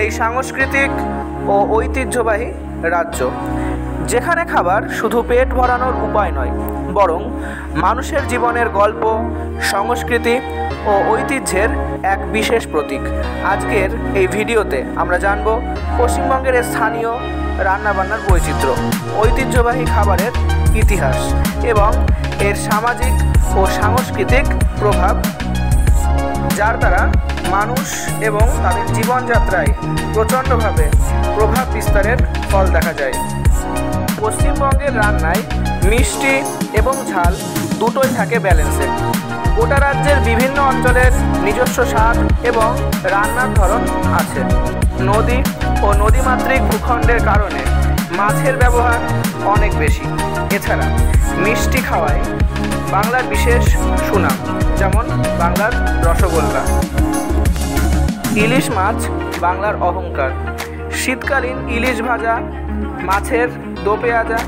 এই সাংস্কৃতিক ও ঐতিহ্যবাহী রাজ্য, যেখানে খাবার শুধু পেট ভরানোর উপায় নয়, বরং মানুষের জীবনের গল্প, সংস্কৃতি ও ঐতিহ্যের এক বিশেষ প্রতীক। আজকের এই ভিডিওতে আমরা জানব পশ্চিমবঙ্গের স্থানীয় রান্নাবান্নার বৈচিত্র্য, ঐতিহ্যবাহী খাবারের ইতিহাস এবং এর সামাজিক ও সাংস্কৃতিক প্রভাব, যার দ্বারা মানুষ এবং তাদের জীবনযাত্রায় প্রচণ্ডভাবে প্রভাব বিস্তারের ফল দেখা যায়। পশ্চিমবঙ্গের রান্নায় মিষ্টি এবং ঝাল দুটোই থাকে ব্যালেন্সে। গোটা রাজ্যের বিভিন্ন অঞ্চলের নিজস্ব স্বাদ এবং রান্নার ধরন আছে। নদী ও নদীমাতৃক ভূখণ্ডের কারণে মাছের ব্যবহার অনেক বেশি। এছাড়া মিষ্টি খাওয়ায় বাংলার বিশেষ সুনাম, যেমন বাংলার রসগোল্লা। ইলিশ মাছ বাংলার অহংকার। শীতকালীন ইলিশ ভাজা, মাছের দো পেঁয়াজা,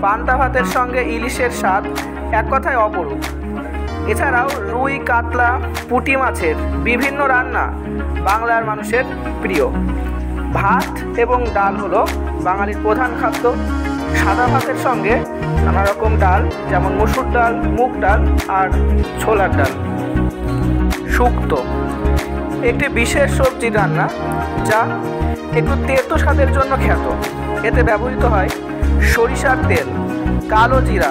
পান্তা ভাতের সঙ্গে ইলিশের স্বাদ এক কথায় অপরূপ। এছাড়াও রুই, কাতলা, পুঁটি মাছের বিভিন্ন রান্না বাংলার মানুষের প্রিয়। ভাত এবং ডাল হলো বাঙালির প্রধান খাদ্য। সাদা ভাতের সঙ্গে নানা রকম ডাল, যেমন মসুর ডাল, মুগ ডাল আর ছোলার ডাল। শুক্তো একটি বিশেষ সবজি রান্না, যা একটু তেতো স্বাদের জন্য খ্যাত। এতে ব্যবহৃত হয় সরিষার তেল, কালো জিরা